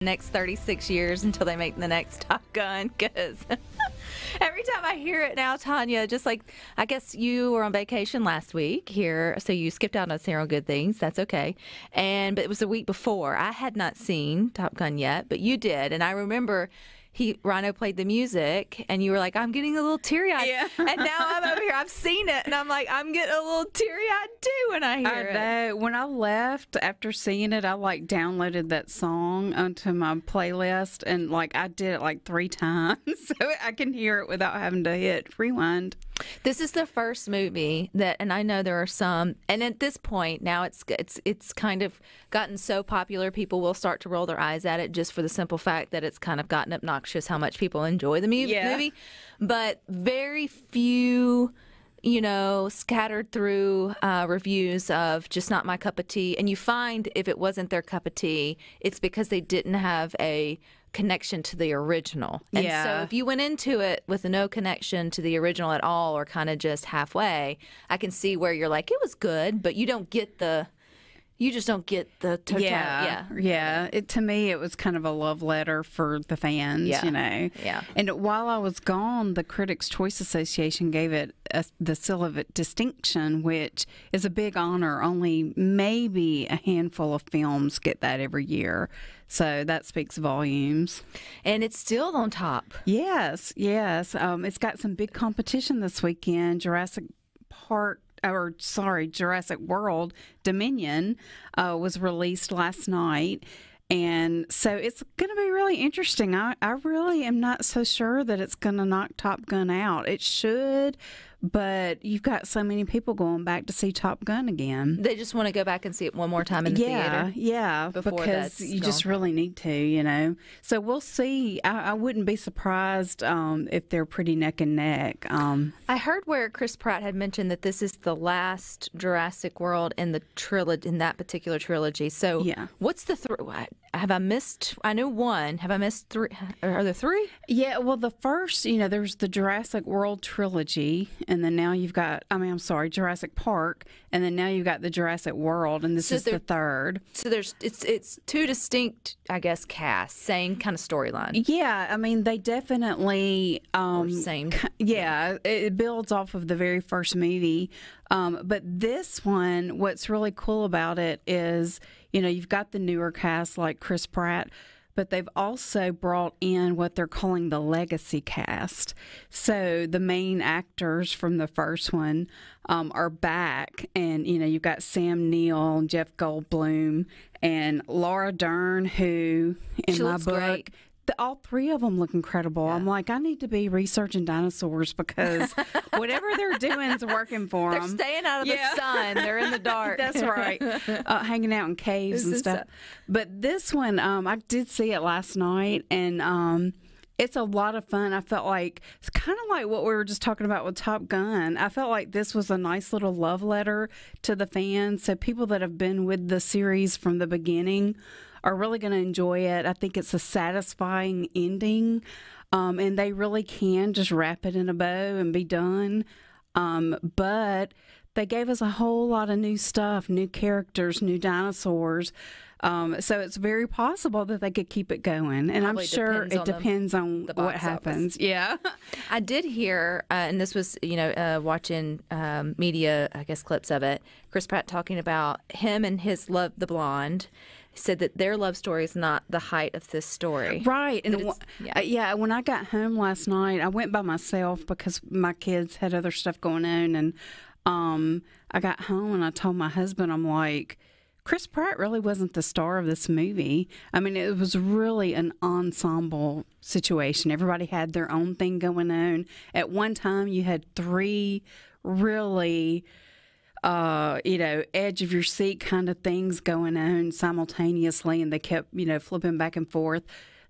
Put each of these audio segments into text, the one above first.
next 36 years until they make the next Top Gun, because every time I hear it now, Tanya, just like, I guess you were on vacation last week here, so you skipped out on several good things. That's okay. But it was the week before. I had not seen Top Gun yet, but you did. And I remember Rhino played the music, and you were like, I'm getting a little teary-eyed. Yeah. And now I'm over here. I've seen it, and I'm like, I'm getting a little teary-eyed, too, when I hear it. When I left after seeing it, I, downloaded that song onto my playlist, and, I did it, 3 times, so I can hear it without having to hit rewind. This is the first movie that, and I know there are some, and at this point now it's kind of gotten so popular, people will start to roll their eyes at it just for the simple fact that it's kind of gotten obnoxious how much people enjoy the movie. But very few, scattered through reviews of just not my cup of tea. And you find if it wasn't their cup of tea, it's because they didn't have a connection to the original. And so if you went into it with no connection to the original at all, or kind of just halfway, I can see where you're like, it was good, but you just don't get the totality. Yeah. To me, it was kind of a love letter for the fans, Yeah. And while I was gone, the Critics' Choice Association gave it the seal of distinction, which is a big honor. Only maybe a handful of films get that every year. So that speaks volumes. And it's still on top. Yes. It's got some big competition this weekend. Jurassic World Dominion was released last night. And so it's going to be really interesting. I really am not so sure that it's going to knock Top Gun out. It should, but you've got so many people going back to see Top Gun again. They just want to go back and see it one more time in the theater. Yeah, because you just really need to, So we'll see. I wouldn't be surprised if they're pretty neck and neck. I heard where Chris Pratt had mentioned that this is the last Jurassic World in the in that particular trilogy. So what's the have I missed? I know one. Have I missed 3? Are there 3? Yeah, well, the first, there's the Jurassic World trilogy, and then now you've got, Jurassic Park, and then now you've got the Jurassic World, and this is the third. So it's 2 distinct, I guess, casts, same kind of storyline. Yeah, they definitely same. Yeah, it builds off of the very first movie. But this one, what's really cool about it is, you've got the newer cast like Chris Pratt, but they've also brought in what they're calling the legacy cast. So the main actors from the first one are back, and you've got Sam Neill, Jeff Goldblum, and Laura Dern, who in my book. Great. All 3 of them look incredible. Yeah. I'm like, I need to be researching dinosaurs because whatever they're doing is working for them. They're staying out of the sun. They're in the dark. That's right. Hanging out in caves and stuff. But this one, I did see it last night, and it's a lot of fun. I felt like it's kind of like what we were just talking about with Top Gun. I felt like this was a nice little love letter to the fans. So people that have been with the series from the beginning are really going to enjoy it. I think it's a satisfying ending, and they really can just wrap it in a bow and be done. But they gave us a whole lot of new stuff, new characters, new dinosaurs. So it's very possible that they could keep it going. And I'm sure it depends on what happens. Yeah. I did hear, and this was, watching media, I guess, clips of it, Chris Pratt talking about him and his love, the blonde, said that their love story is not the height of this story. Right. And when I got home last night, I went by myself because my kids had other stuff going on. And I got home and I told my husband, I'm like, Chris Pratt really wasn't the star of this movie. It was really an ensemble situation. Everybody had their own thing going on. At one time, you had 3 really edge of your seat kind of things going on simultaneously, and they kept, flipping back and forth.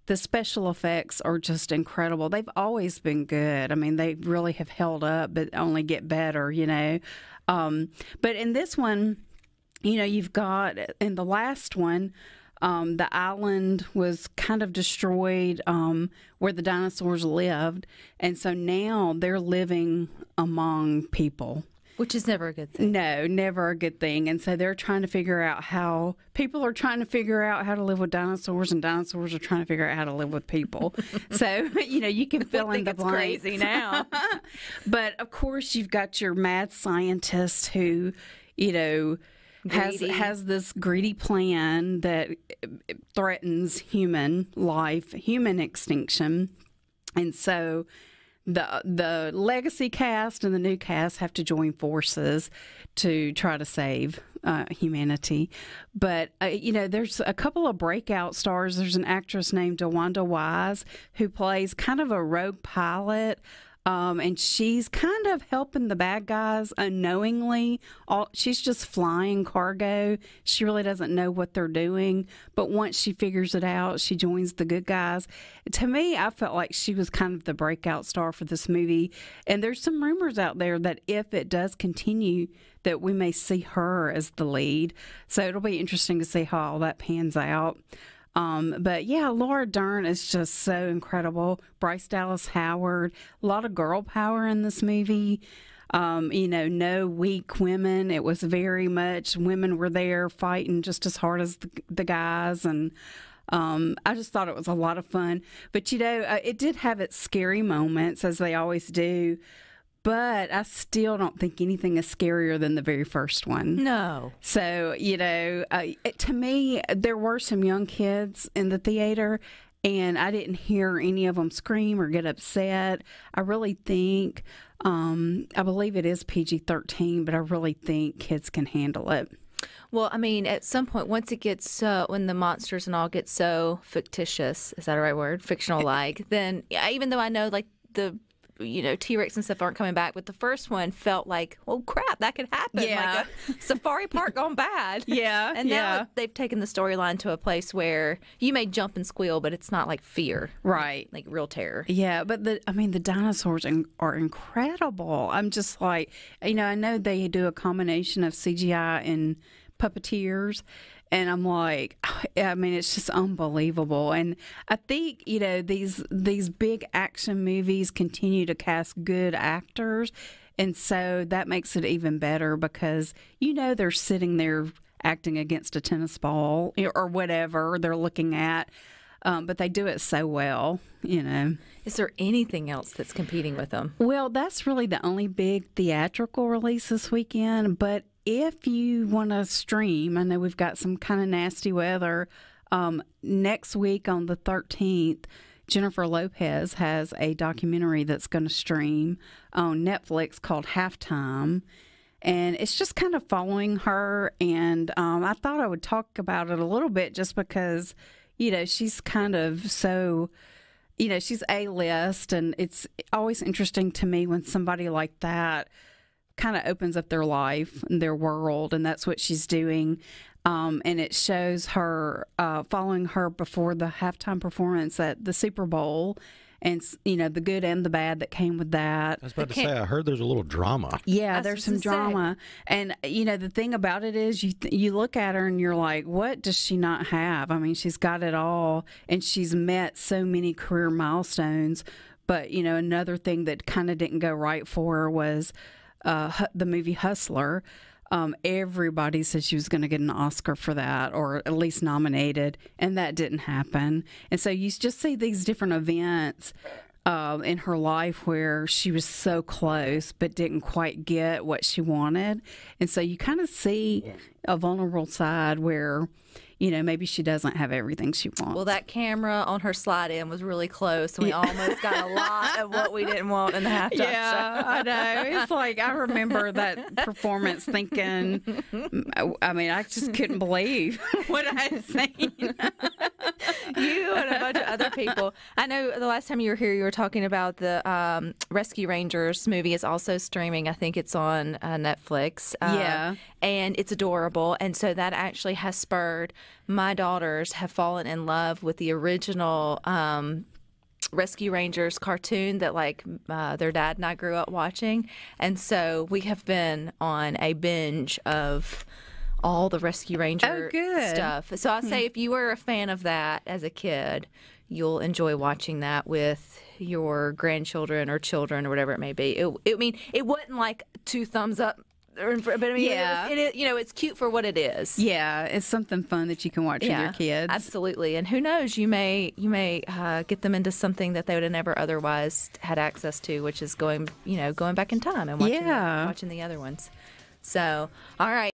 The special effects are just incredible. They've always been good. They really have held up, but only get better, But in this one, you've got, in the last one, the island was kind of destroyed where the dinosaurs lived, and so now they're living among people. Which is never a good thing. No, never a good thing. And so they're trying to figure out how people are trying to figure out how to live with dinosaurs, and dinosaurs are trying to figure out how to live with people. So, you can fill in the blanks. Crazy now. But of course, you've got your mad scientist who, has this greedy plan that threatens human life, human extinction. And so the legacy cast and the new cast have to join forces to try to save humanity. But, there's a couple of breakout stars. There's an actress named DeWanda Wise who plays kind of a rogue pilot. And she's kind of helping the bad guys unknowingly. She's just flying cargo. She really doesn't know what they're doing. But once she figures it out, she joins the good guys. To me, I felt like she was kind of the breakout star for this movie. And there's some rumors out there that if it does continue, that we may see her as the lead. So it'll be interesting to see how all that pans out. But yeah, Laura Dern is just so incredible. Bryce Dallas Howard, a lot of girl power in this movie. No weak women. It was very much women were there fighting just as hard as the guys. And I just thought it was a lot of fun. But, it did have its scary moments, as they always do. But I still don't think anything is scarier than the very first one. No. So, to me, there were some young kids in the theater, and I didn't hear any of them scream or get upset. I really think, I believe it is PG-13, but I really think kids can handle it. Well, I mean, at some point, once it gets when the monsters and all get so fictitious, is that the right word? Fictional-like, then even though I know, like, the T-Rex and stuff aren't coming back, but the first one felt like, oh crap, that could happen. Yeah. Like a safari park gone bad. Yeah. And now they've taken the storyline to a place where you may jump and squeal, but it's not like fear. Right. Like real terror. Yeah, but the dinosaurs are incredible. I'm just like, I know they do a combination of CGI and puppeteers. And I'm like, it's just unbelievable. And I think, these big action movies continue to cast good actors. And so that makes it even better because, they're sitting there acting against a tennis ball or whatever they're looking at. But they do it so well, Is there anything else that's competing with them? Well, that's really the only big theatrical release this weekend. But if you want to stream, I know we've got some kind of nasty weather. Next week on the 13th, Jennifer Lopez has a documentary that's going to stream on Netflix called Halftime. And it's just kind of following her. And I thought I would talk about it a little bit just because, she's kind of so, she's A-list. And it's always interesting to me when somebody like that kind of opens up their life and their world, and that's what she's doing. And it shows her following her before the halftime performance at the Super Bowl, and the good and the bad that came with that. I was about to say, I heard there's a little drama. Yeah, there's some drama, and the thing about it is, you look at her and you're like, what does she not have? I mean, she's got it all, and she's met so many career milestones. But another thing that kind of didn't go right for her was the movie Hustler. Everybody said she was going to get an Oscar for that, or at least nominated, and that didn't happen. And so you just see these different events in her life where she was so close but didn't quite get what she wanted. And so you kind of see a vulnerable side where maybe she doesn't have everything she wants. Well, that camera on her slide in was really close, and we almost got a lot of what we didn't want in the halftime show. I know. It's like, I remember that performance thinking, I just couldn't believe what I had seen. You and a bunch of other people. I know the last time you were here, you were talking about the Rescue Rangers movie is also streaming. I think it's on Netflix. Yeah. And it's adorable. And so that actually has spurred my daughters have fallen in love with the original Rescue Rangers cartoon that their dad and I grew up watching. And so we have been on a binge of all the Rescue Ranger stuff. So I'll say if you were a fan of that as a kid, you'll enjoy watching that with your grandchildren or children or whatever it may be. It wasn't like 2 thumbs up But I mean, Yeah. it's cute for what it is. Yeah, it's something fun that you can watch with your kids. Absolutely. And who knows, you may get them into something that they would have never otherwise had access to, which is going back in time and watching the other ones. So, all right.